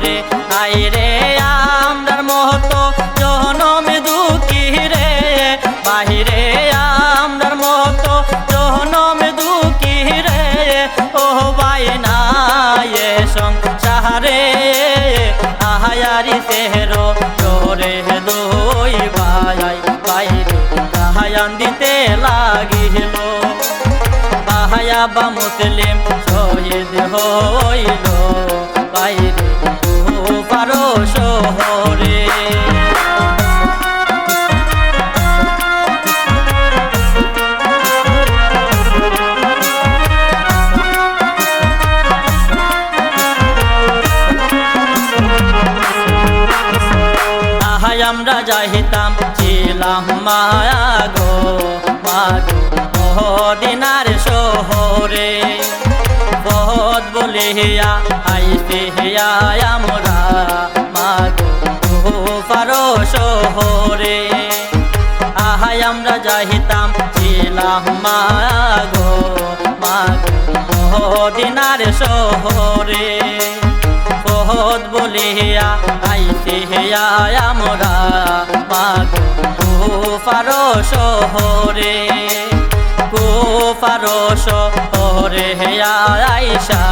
রে আইরে আমরার মতো জনমে দুঃখী রে বাহিরে আমরার মতো জনমে দুঃখী রে ও ভাই না এ সংসারে আহায়ারি তেহরো তোরে দুই ভাই বাইরে গাহায়ান দিতে লাগিল বাহায়া বা মুসলিম শহীদ হইল বাইরে পারো শহরে আমরা যাইতাম ছিলাম মায়া গো মাগো মদিনার শহরে পথ বলিয়া আইতে হিয়া আমরা মাগো পারো শহরে আহাই আমরা যাইতাম ছিলাম মায়া গো মাগো মদিনার শহরে পথ বলিয়া আইতে হিয়া আমরা মাগো পারো শহরে পারো শহরে হেয়া আইসা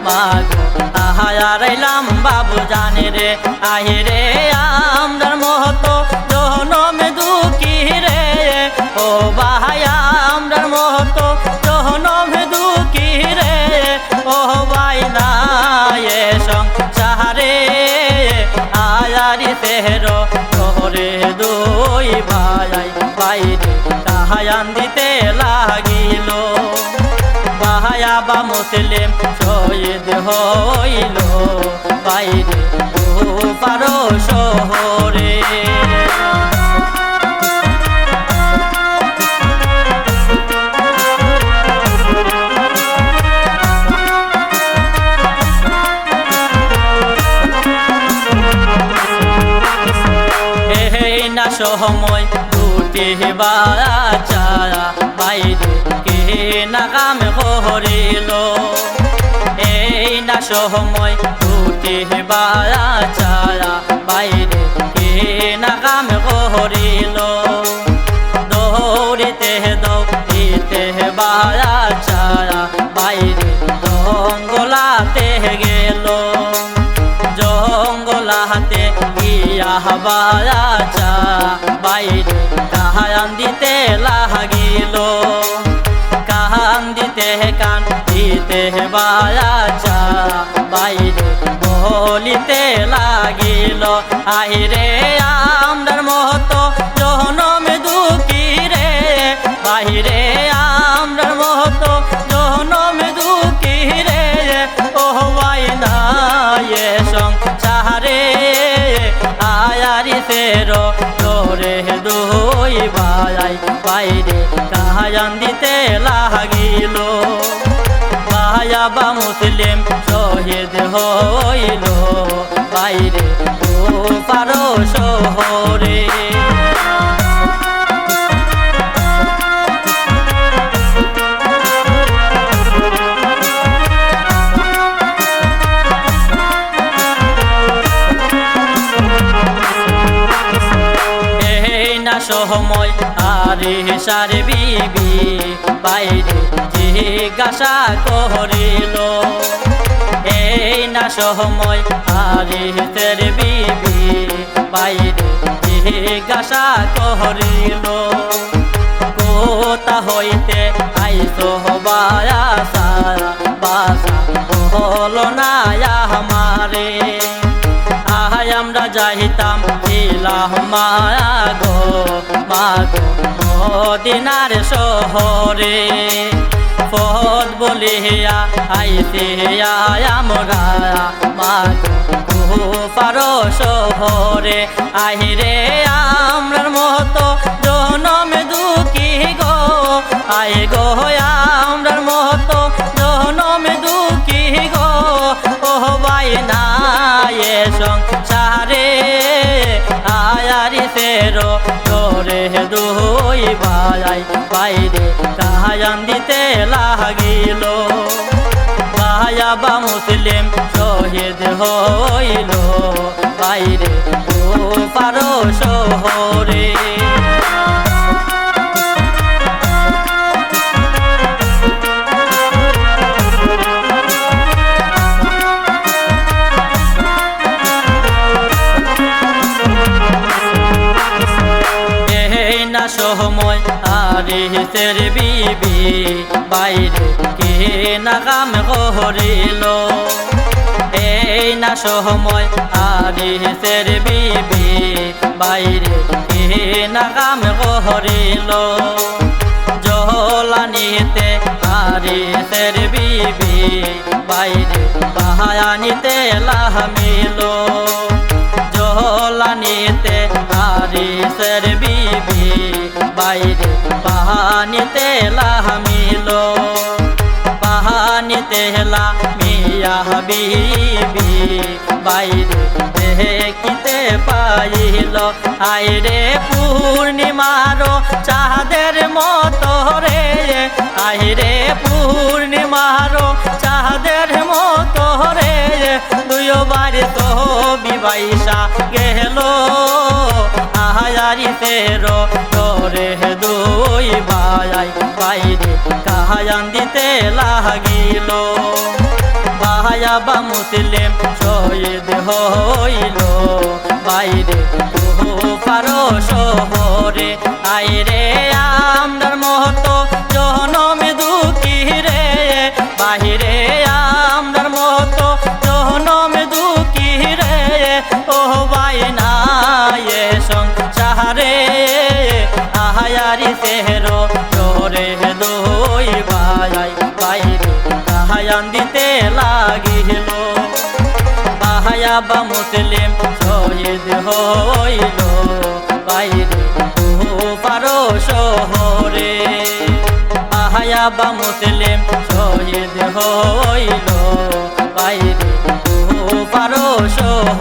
মাগো আহারাইলাম বাবু জানে রে আহিরে আমরার মতো জনমে দুঃখী রে ও বাহায়া আমরার মতো জনমে দুঃখী রে ও ভাই না এ সংসারে আয়ারি তেহরো তোরে দুই ভাই বাইরে গাহায়ান দিতে লাগিল বাহায়া বা মুসলিম শহীদ হইল বাইরে পারো শহরে সময় দুটি বাচ্চা বাইরে কে না কাম করিল এই না সময় দুটি বাচ্চা বাইরে কে না কাম করিল দৌড়িতে দৌড়িতে বাচ্চা বাইরে জঙ্গলাতে গেল জঙ্গলাতে গিয়া বাচ্চা বাইরে কাহান দিতে লাগিল কাহান দিতে কান দিতে বাচ্চা বাইরে বলিতে লাগিল আহিরে আমরার মতো জনমে দুঃখী রে বাহিরে আমরার মতো জনমে দুঃখী রে ও ভাই না এ সংসারে আয়ারি তেরো তোরে দুই ভাই বাইরে গাহায়ান দিতে লাগিল বাহায়া বা মুসলিম শহীদ হইল বাইরে পারো শহরে সময় আরে সারে বিবি বাইরে জিজ্ঞাসা করিল এই না সময় আরে তের বিবি বাইরে জিজ্ঞাসা করিল কোথা হইতে আইসো বাসা বাসা হলো না আমারে আহাই আমরা যাইতাম ছিলাম মায়া গো মাগো মদিনার শহরে পথ বলিয়া আইতে আমরা মাগো পারো শহরে আহিরে আমরার মতো জনমে দুঃখী গো আই গো আমরার মতো জনমে দুঃখী গো ও ভাই না এ সংসারে আয়ারি তেরো তোরে দুই ভাই বাইরে গাহায়ান দিতে লাগিল বাহায়া বা মুসলিম শহীদ হইল বাইরে কুফার শহরে। সময় আরিসের বিবি বাইরে কে না কাম করিল, এই না সময় আরিসের বিবি বাইরে কে না কাম করিল। জলানিতে আরিসের বিবি বাইরে বাহানিতে লামিল, জলানিতে আরিসের বিবি বাইরে বাহানিতে লামিল, বাহানিতে লামিয়া বিবি বাইরে দেখিতে পাইল। আইরে পূর্ণিমারো চাঁদের মতো রে, আইরে পূর্ণিমারো চাঁদের মতো রে, দুইবার তো বিবাইসা গেল আহারিসেরো তোরে দুই ভাই বাইরে কাহায়ান দিতে লাগিল। ভাইয়া বা মুসলিম শহীদ হইল বাইরে কুফার শহরে। আইরে আমরার মতো জনম দুঃখী রে, বাহিরে আমরার মতো জনম দুঃখী রে, ও ভাই না সংসারে আহারিসেরো তোরে দুই ভাই বাইরে কাহায়ান দিতে লাগিল। ভাইয়া বা মুসলিম শহীদ হইল বাইরে কুফার শহরে। ভাইয়া বা মুসলিম শহীদ হইল বাইরে কুফার শহরে।